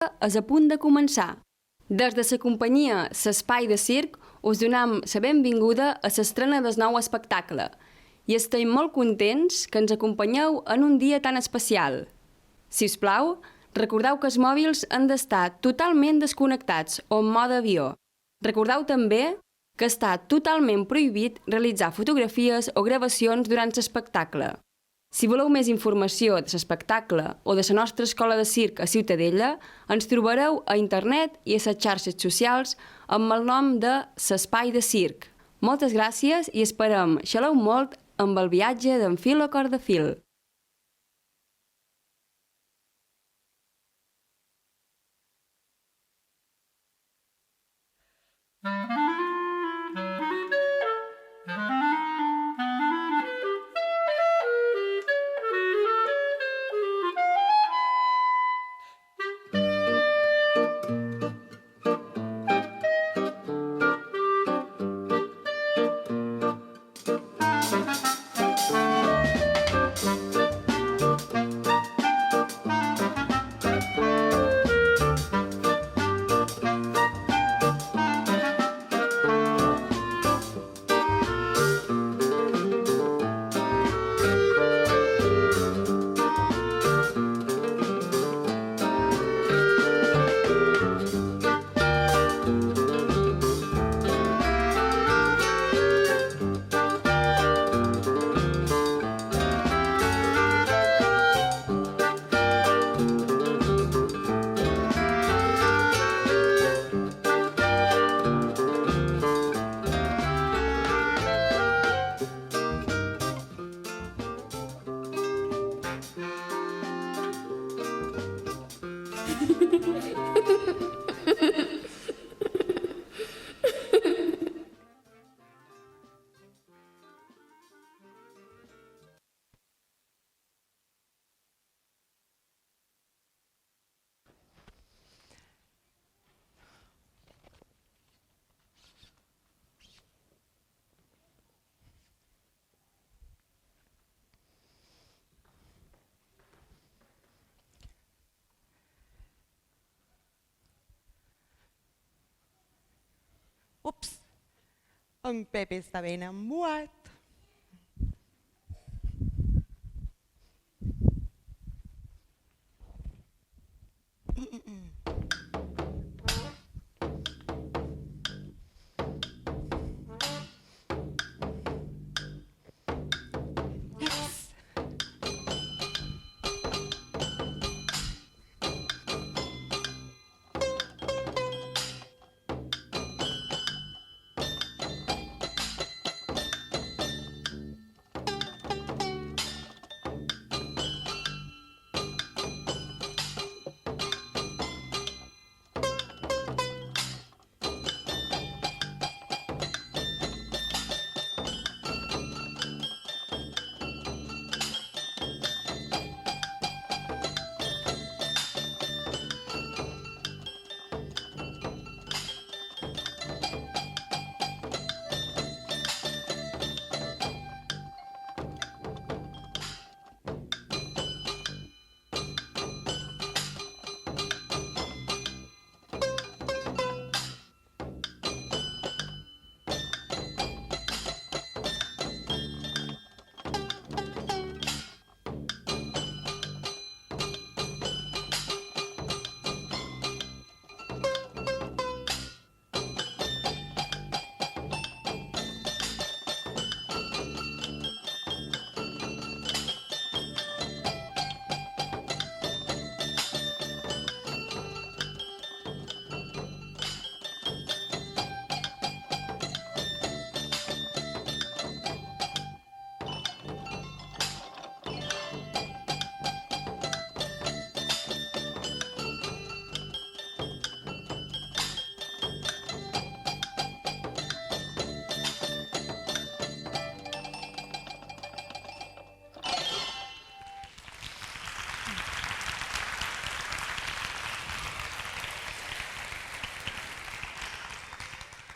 és a punt de començar. Des de la companyia L'Espai de Circ us donem la benvinguda a l'estrena del nou espectacle i estem molt contents que ens acompanyeu en un dia tan especial. Si us plau, recordeu que els mòbils han d'estar totalment desconnectats o en mode avió. Recordeu també que està totalment prohibit realitzar fotografies o gravacions durant l'espectacle. Si voleu més informació de l'espectacle o de la nostra escola de circ a Ciutadella, ens trobareu a internet i a les xarxes socials amb el nom de L'Espai de Circ. Moltes gràcies i esperem xaleu molt amb el viatge d'en Filo Cordafil. Ups, en Pepe està ben embuat.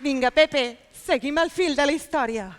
Vinga, Pepe, seguim el fil de la història.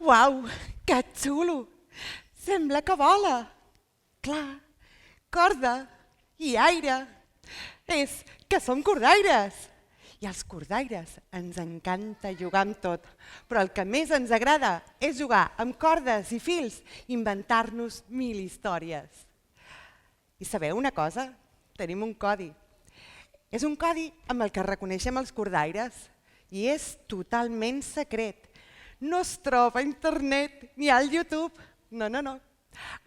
Uau, que xulo! Sembla que vola. Clar, corda i aire. És que són cordaires. I als cordaires ens encanta jugar amb tot, però el que més ens agrada és jugar amb cordes i fils, inventar-nos 1000 històries. I sabeu una cosa? Tenim un codi. És un codi amb el que reconeixem els cordaires i és totalment secret. No es troba a internet ni al YouTube. No, no, no.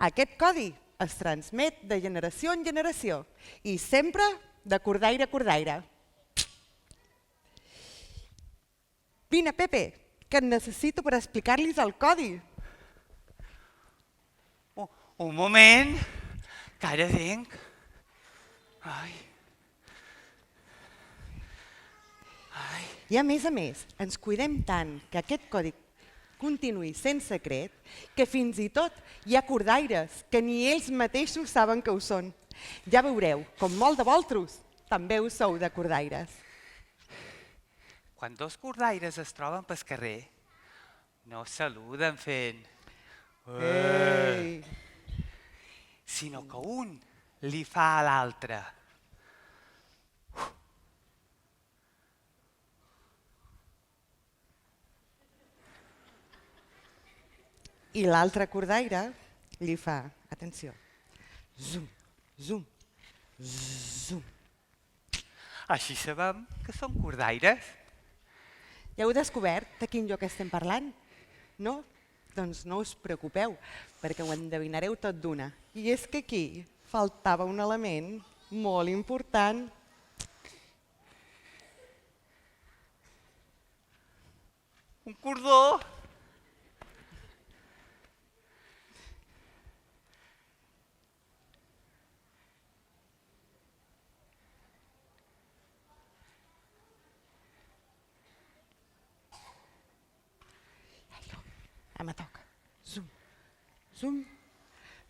Aquest codi es transmet de generació en generació i sempre de cordaire a cordaire. Vine, Pepe, que et necessito per explicar-los el codi. Un moment, que ara vinc. Ai. I a més, ens cuidem tant que aquest codi continuï sent secret que fins i tot hi ha cordaires que ni ells mateixos saben que ho són. Ja veureu, com molt de vosaltres, també ho sou de cordaires. Quan dos cordaires es troben pel carrer, no saluden fent... Ei! Sinó que un li fa a l'altre. I l'altre cordaire li fa, atenció, zum, zum, zum. Així sabem que són cordaires. Ja heu descobert de quin joc estem parlant? No? Doncs no us preocupeu, perquè ho endevinareu tot d'una. I és que aquí faltava un element molt important. Un cordó. Em toca. Zum, zum,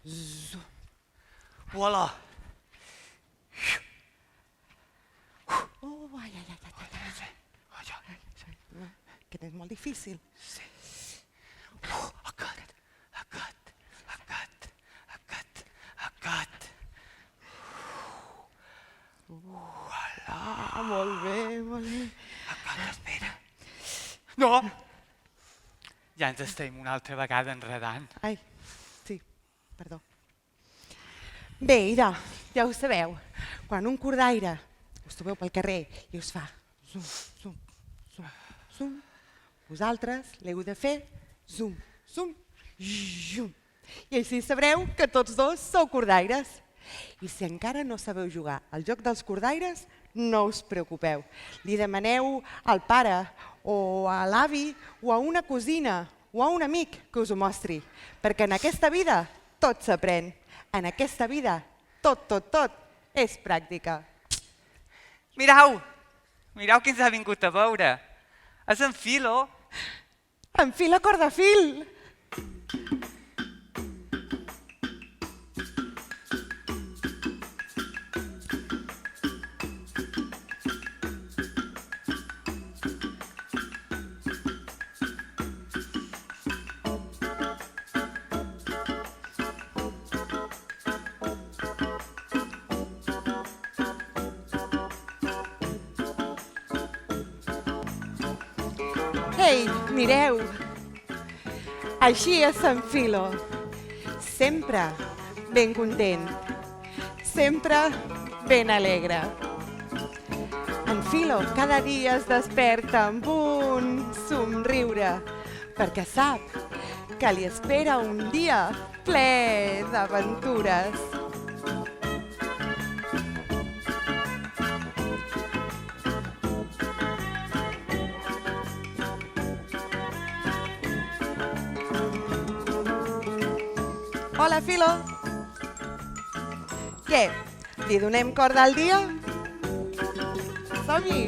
zum. Voilà. Oh, ai, ai, ai, ai, ai. Que és molt difícil. Sí. Aquest. Molt bé, molt bé. Aquest, espera. No! Ja ens estem una altra vegada enredant. Ai, sí, perdó. Bé, idò, ja ho sabeu. Quan un cordaire us trobeu pel carrer i us fa zum, zum, zum, zum, vosaltres l'heu de fer zum, zum, zum. I així sabreu que tots dos sou cordaires. I si encara no sabeu jugar al joc dels cordaires, no us preocupeu. Li demaneu al pare o a l'avi o a una cosina o a un amic que us ho mostri, perquè en aquesta vida tot s'aprèn. En aquesta vida tot és pràctica. Mirau! Mirau qui ens ha vingut a veure. És en Filo. En Filo Cordafil! Ei, mireu! Així és en Filo. Sempre ben content. Sempre ben alegre. En Filo cada dia es desperta amb un somriure, perquè sap que li espera un dia ple d'aventures. Hola, Filo. Què? Li donem corda al dia? Som-hi!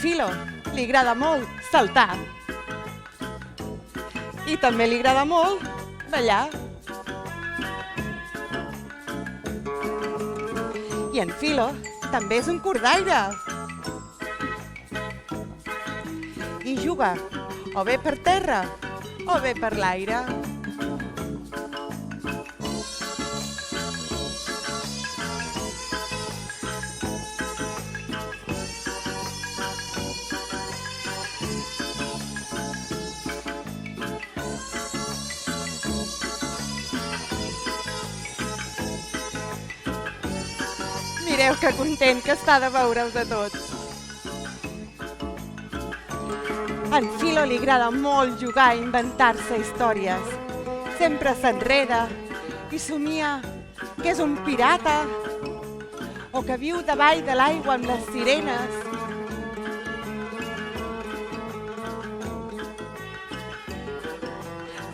Filo li agrada molt saltar. I també li agrada molt ballar. I en Filo també és un cordaire. I juga o bé per terra o bé per l'aire. Mireu que content que està de veure'ls a tots. A en Filo li agrada molt jugar a inventar-se històries. Sempre s'enreda i somia que és un pirata o que viu davall de l'aigua amb les sirenes.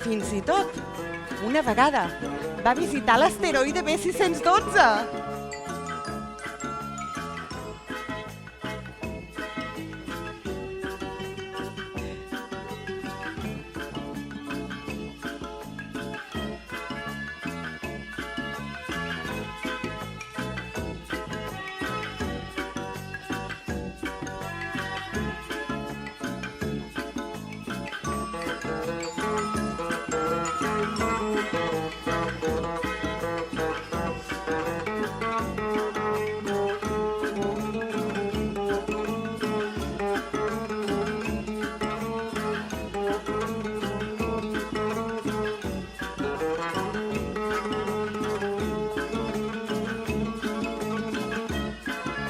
Fins i tot, una vegada, va visitar l'asteroide B612.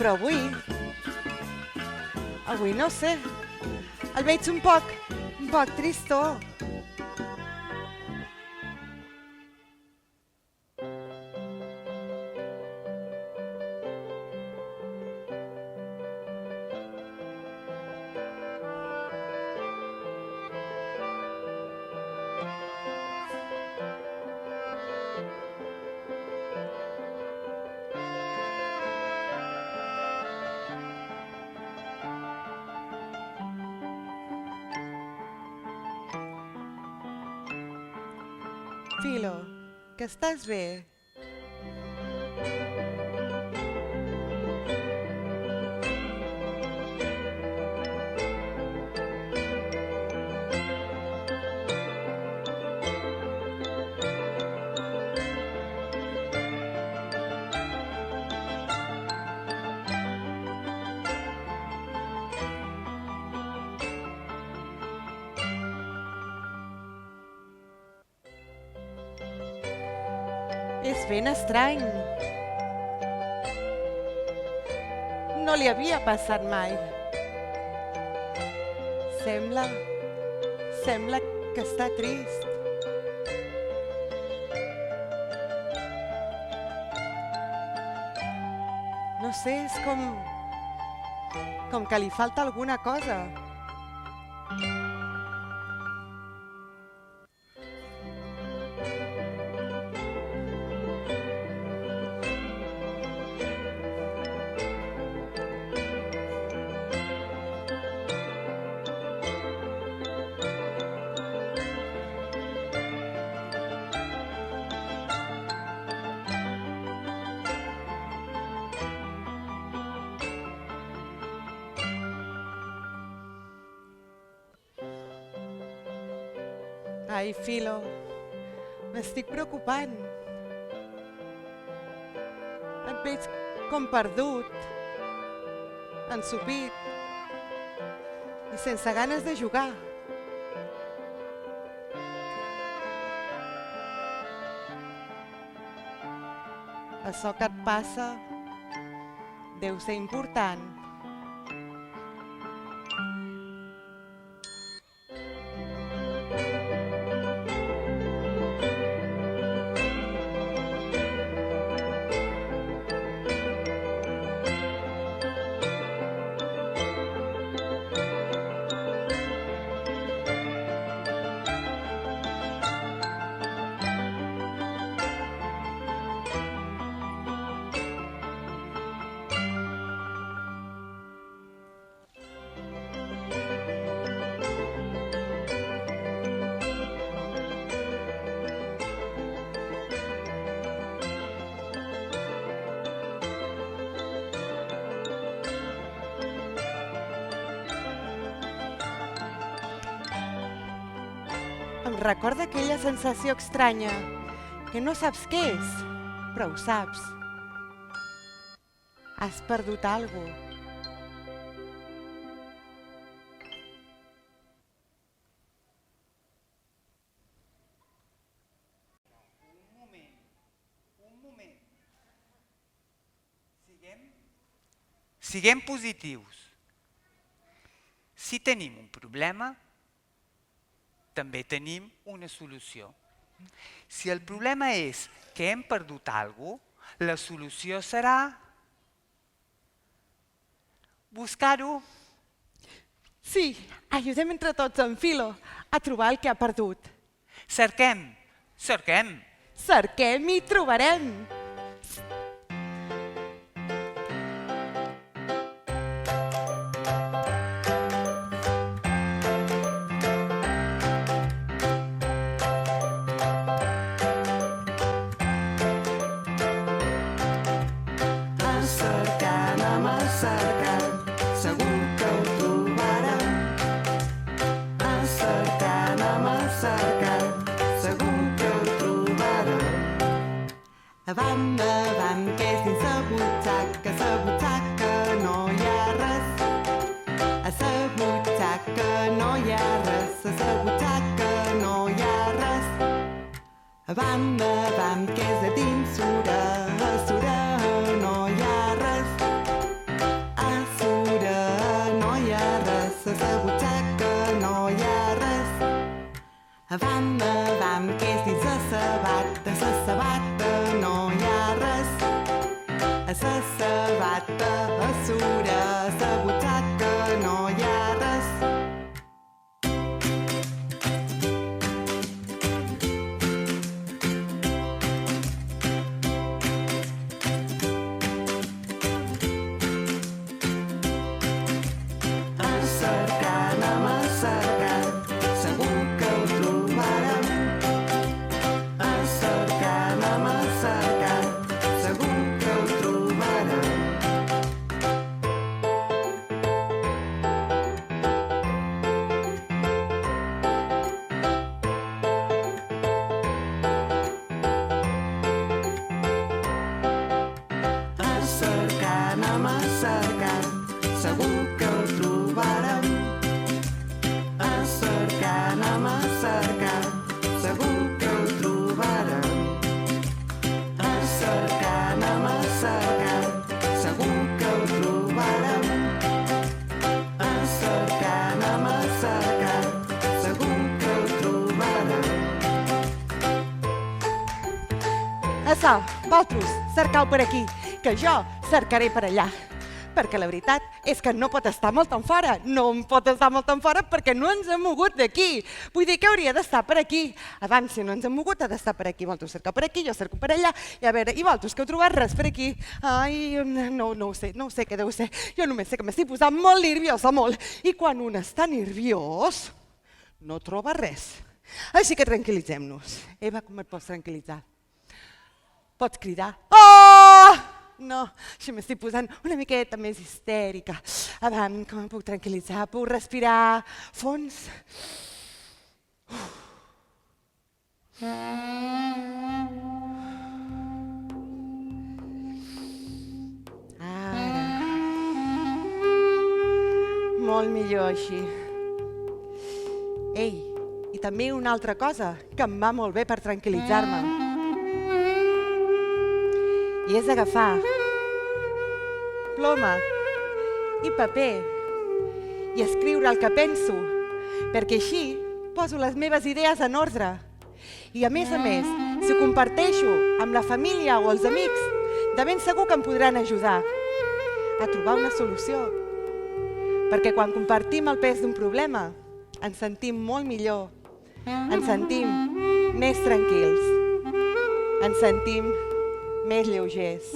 Però avui no sé, el veig un poc tristó. Filo, que estàs bé? És ben estrany. No li havia passat mai. Sembla que està trist. No sé, és com que li falta alguna cosa. Ai, Filo, m'estic preocupant. Et veig com perdut, ensopit i sense ganes de jugar. Açò que et passa deu ser important. recorda aquella sensació estranya que no saps què és, però ho saps. Has perdut alguna cosa. Un moment. Siguem positius. Si tenim un problema, també tenim una solució. Si el problema és que hem perdut alguna cosa, la solució serà buscar-ho. Sí, ajudem entre tots en Filo a trobar el que ha perdut. Cerquem. Cerquem i trobarem. Avant, que és dins la butxaca no hi ha res. A la butxaca no hi ha res, a la butxaca no hi ha res. Avant, que és de dins sura, a sura no hi ha res. A sura no hi ha res, a la butxaca no hi ha res. Avant, que és dins la sabata no hi ha res. A la sabata, a sura, a la butxaca no hi ha res. Anem a cercar, segur que ho trobarem. Anem a cercar, segur que ho trobarem. Anem a cercar, segur que ho trobarem. Anem a cercar, segur que ho trobarem. Anem a cercar, segur que ho trobarem. Anem a cercar, segur que ho trobarem. Açò, vosaltres, cercau per aquí, que jo cercaré per allà. Perquè la veritat és que no pot estar molt en fora. No em pot estar molt en fora perquè no ens hem mogut d'aquí. Vull dir que hauria d'estar per aquí. Abans, si no ens hem mogut, ha d'estar per aquí. Vosaltres cercau per aquí, jo cerco per allà. I a veure, i vosaltres que heu trobat res per aquí? Ai, no ho sé què deu ser. Jo només sé que m'estic posant molt nerviosa, molt. I quan un està nerviós, no troba res. Així que tranquil·litzem-nos. Eva, com et pots tranquil·litzar? Pots cridar. Oh! No, així m'estic posant una miqueta més histèrica. Abans, com em puc tranquil·litzar? Puc respirar fons? Ara. Molt millor així. Ei, i també una altra cosa que em va molt bé per tranquil·litzar-me. I és agafar ploma i paper i escriure el que penso, perquè així poso les meves idees en ordre. I a més, si ho comparteixo amb la família o els amics, de ben segur que em podran ajudar a trobar una solució. Perquè quan compartim el pes d'un problema, ens sentim molt millor, ens sentim més tranquils, ens sentim més lleugers.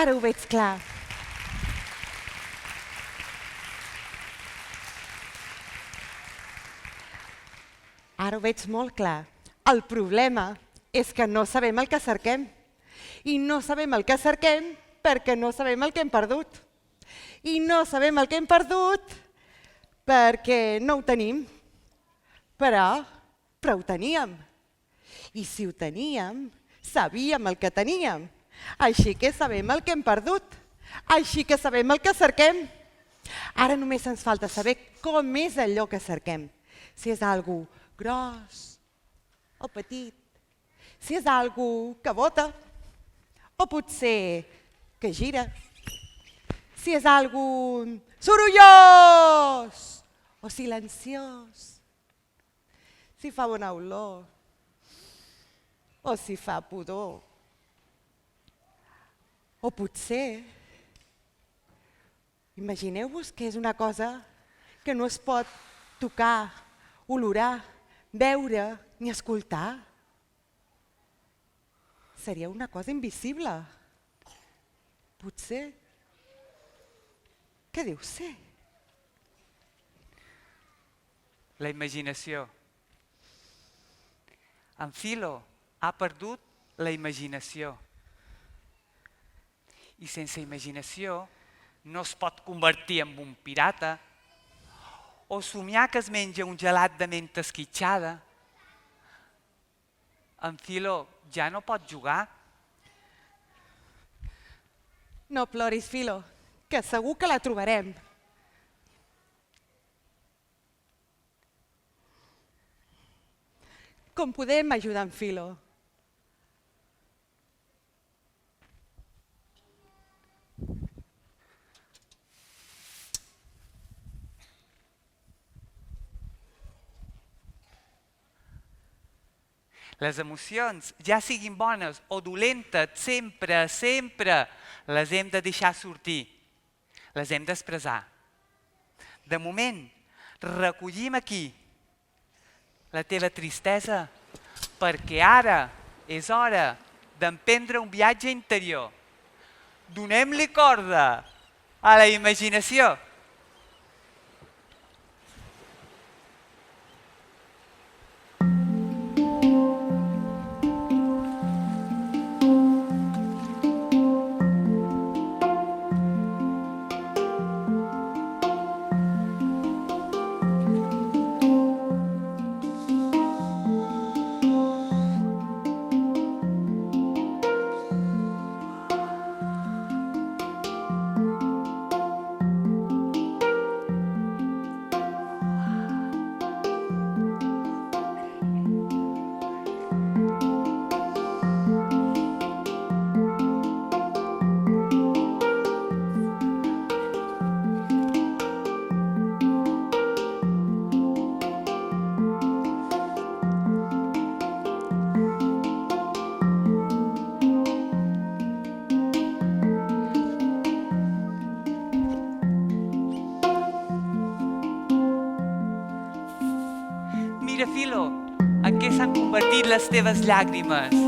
Ara ho veig clar. Ara ho veig molt clar. El problema és que no sabem el que cerquem. I no sabem el que cerquem perquè no sabem el que hem perdut. I no sabem el que hem perdut perquè no ho tenim. Però ho teníem. I si ho teníem, sabíem el que teníem. Així que sabem el que hem perdut. Així que sabem el que cerquem. Ara només ens falta saber com és allò que cerquem. Si és algo gros o petit, si és algo que bota o potser que gira, si és algo sorollós o silenciós, si fa bona olor o si fa pudor, o potser, imagineu-vos que és una cosa que no es pot tocar, olorar, veure ni escoltar. Seria una cosa invisible. Potser. Què deu ser? La imaginació. En Philo ha perdut la imaginació. I sense imaginació no es pot convertir en un pirata o somiar que es menja un gelat de menta esquitxada. En Philo ja no pot jugar. No ploris, Philo, que segur que la trobarem. Com podem ajudar en Philo? Les emocions, ja siguin bones o dolentes, sempre les hem de deixar sortir. Les hem d'expressar. De moment, recollim aquí la teva tristesa perquè ara és hora d'emprendre un viatge interior. Donem-li corda a la imaginació. Mira, Philo, en què s'han convertit les teves llàgrimes?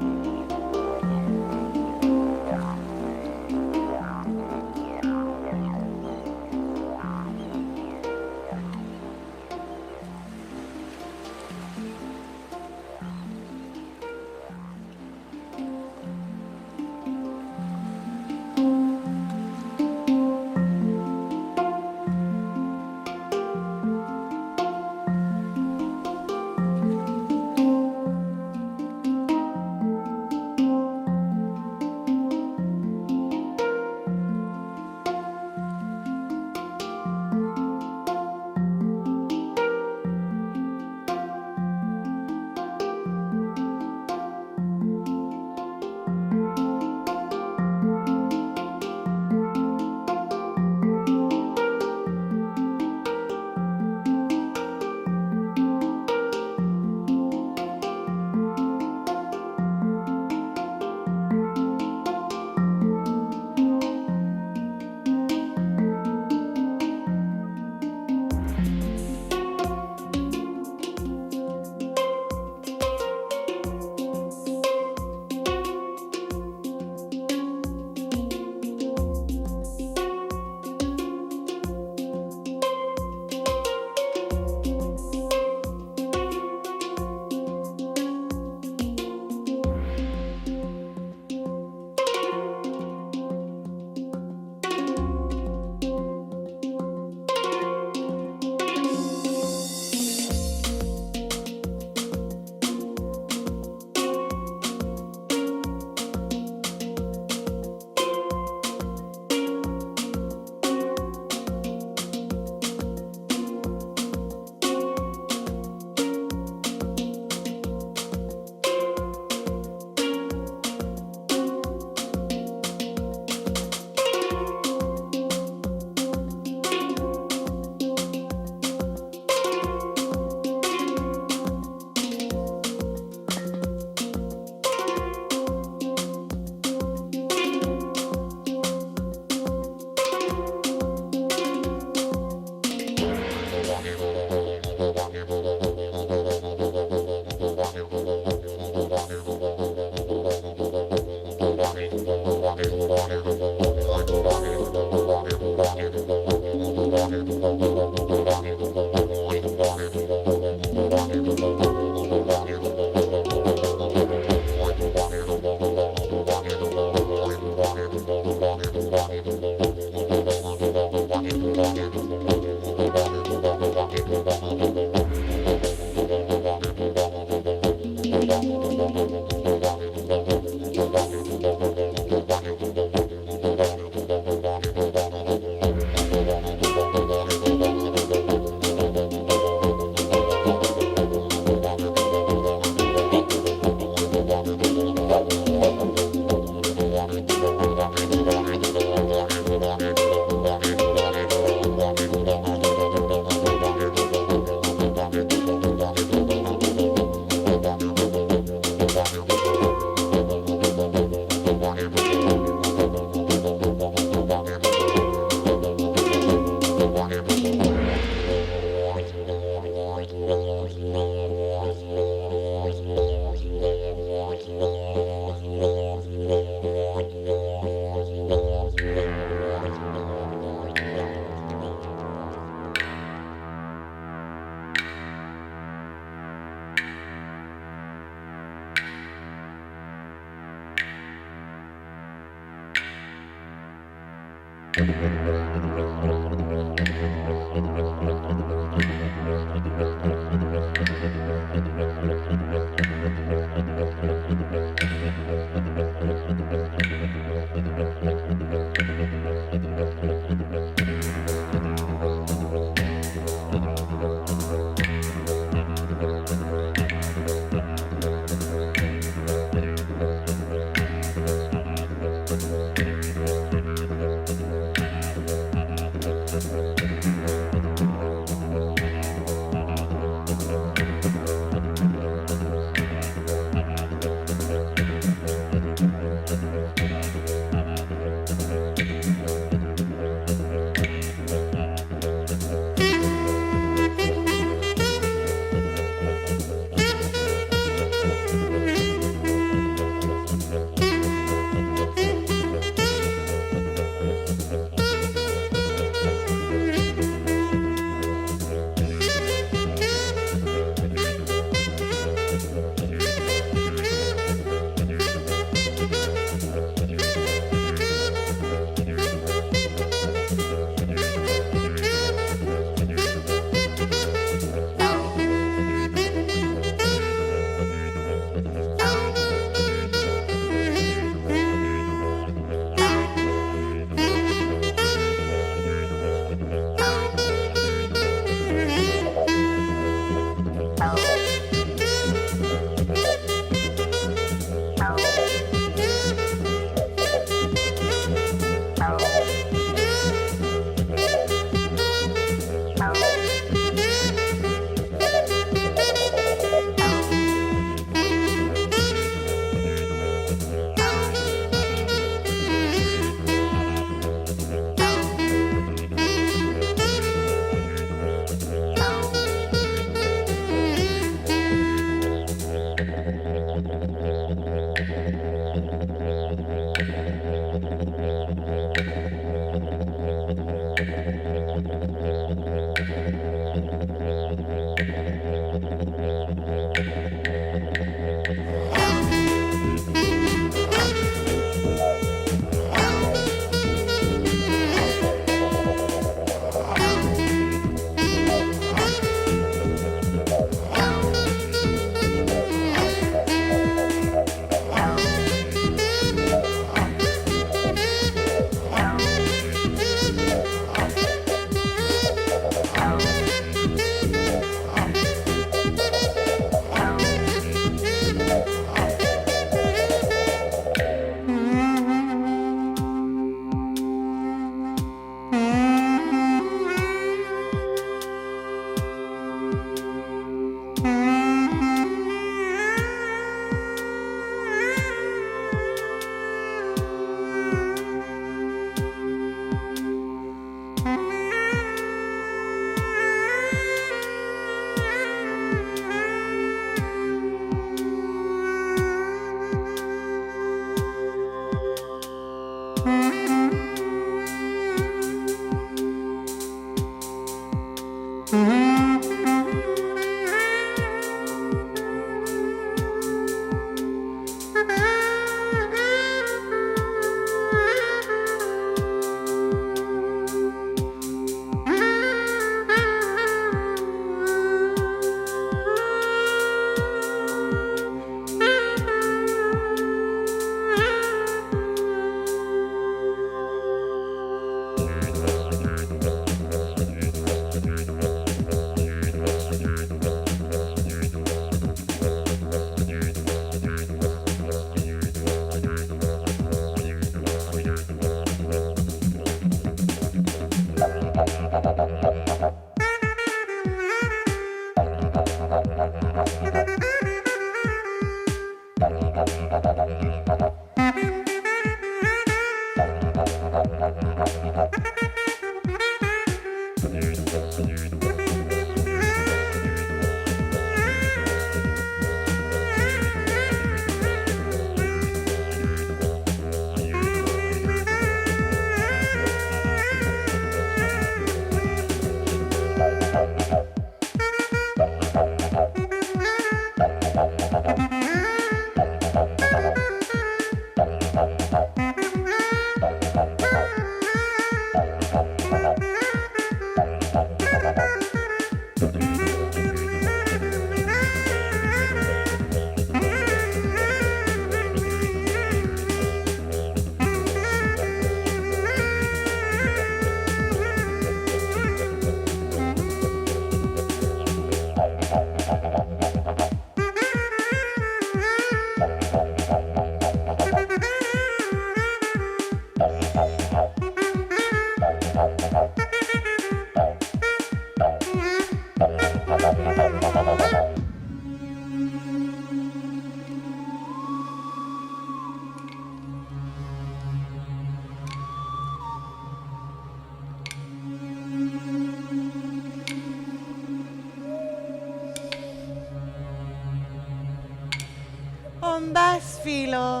On vas, Filo?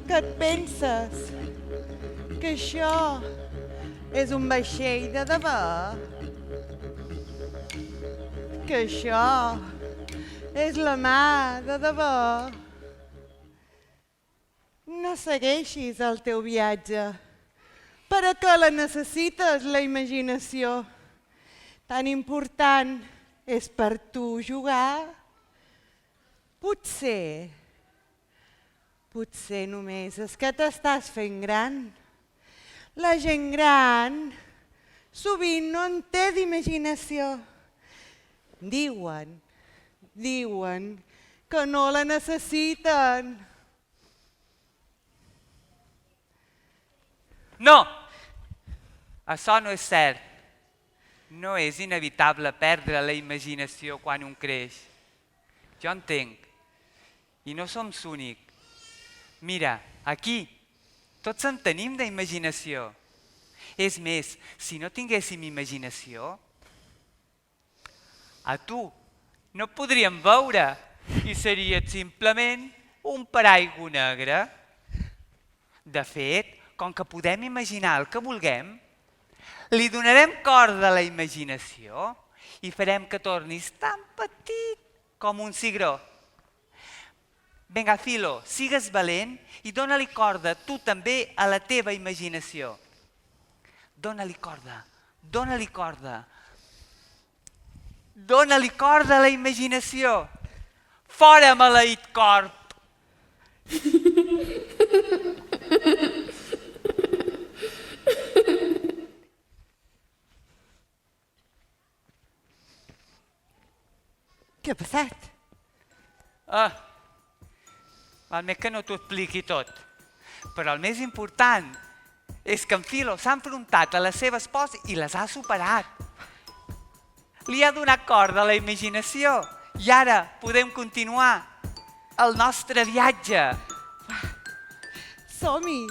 Què et penses? Que això és un vaixell de debò? Que això és la mà de debò? No segueixis el teu viatge. Per a què la necessites, la imaginació? Tan important és per tu jugar? Potser només és que t'estàs fent gran. La gent gran sovint no en té d'imaginació. Diuen que no la necessiten. No! Això no és cert. No és inevitable perdre la imaginació quan un creix. Jo entenc. I no som l'únic. Mira, aquí, tots en tenim d'imaginació. És més, si no tinguéssim imaginació, a tu no et podríem veure i series simplement un paraigua negre. De fet, com que podem imaginar el que vulguem, li donarem corda a la imaginació i farem que tornis tan petit com un cigró. Vinga, Filo, sigues valent i dóna-li corda tu també a la teva imaginació. Dóna-li corda, dóna-li corda. Dóna-li corda a la imaginació. Fora, maleït corp! Què ha passat? Val més que no t'ho expliqui tot. Però el més important és que en Filo s'ha enfrontat a les seves pors i les ha superat. Li ha donat corda a la imaginació i ara podem continuar el nostre viatge. Som-hi!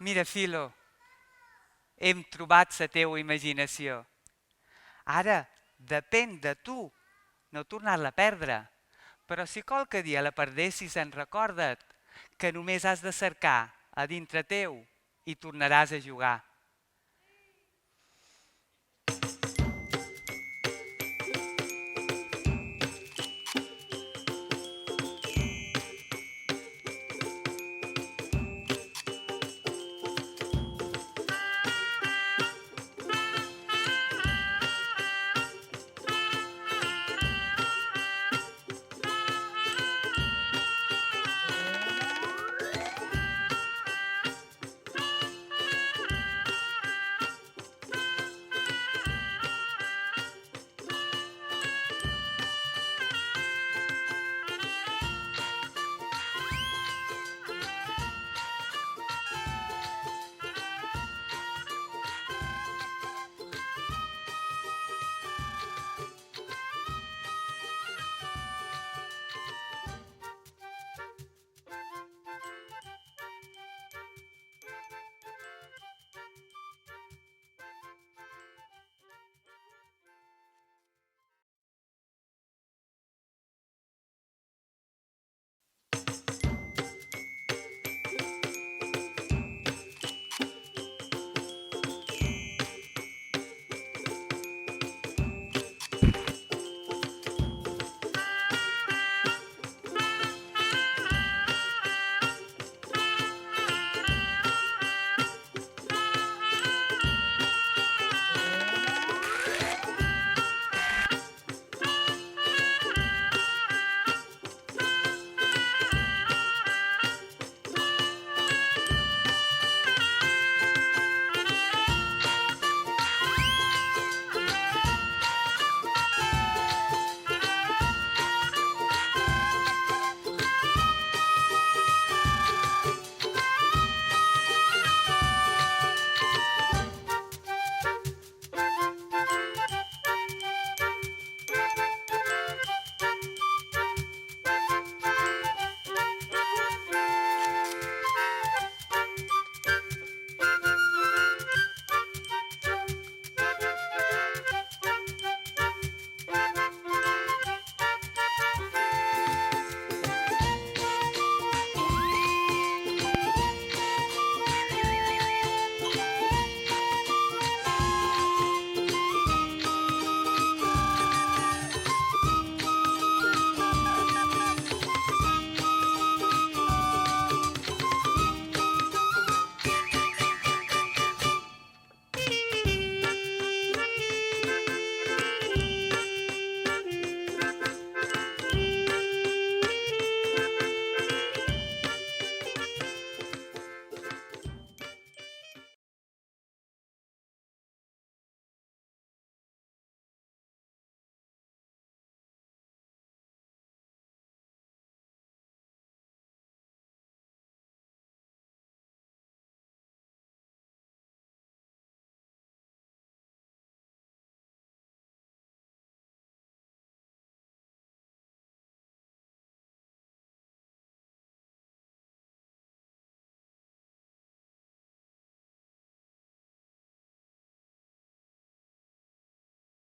Mira, Filo, hem trobat la teua imaginació. Ara depèn de tu no tornar-la a perdre. Però si qualque dia la perdessis, recorda't que només has de cercar a dintre teu i tornaràs a jugar.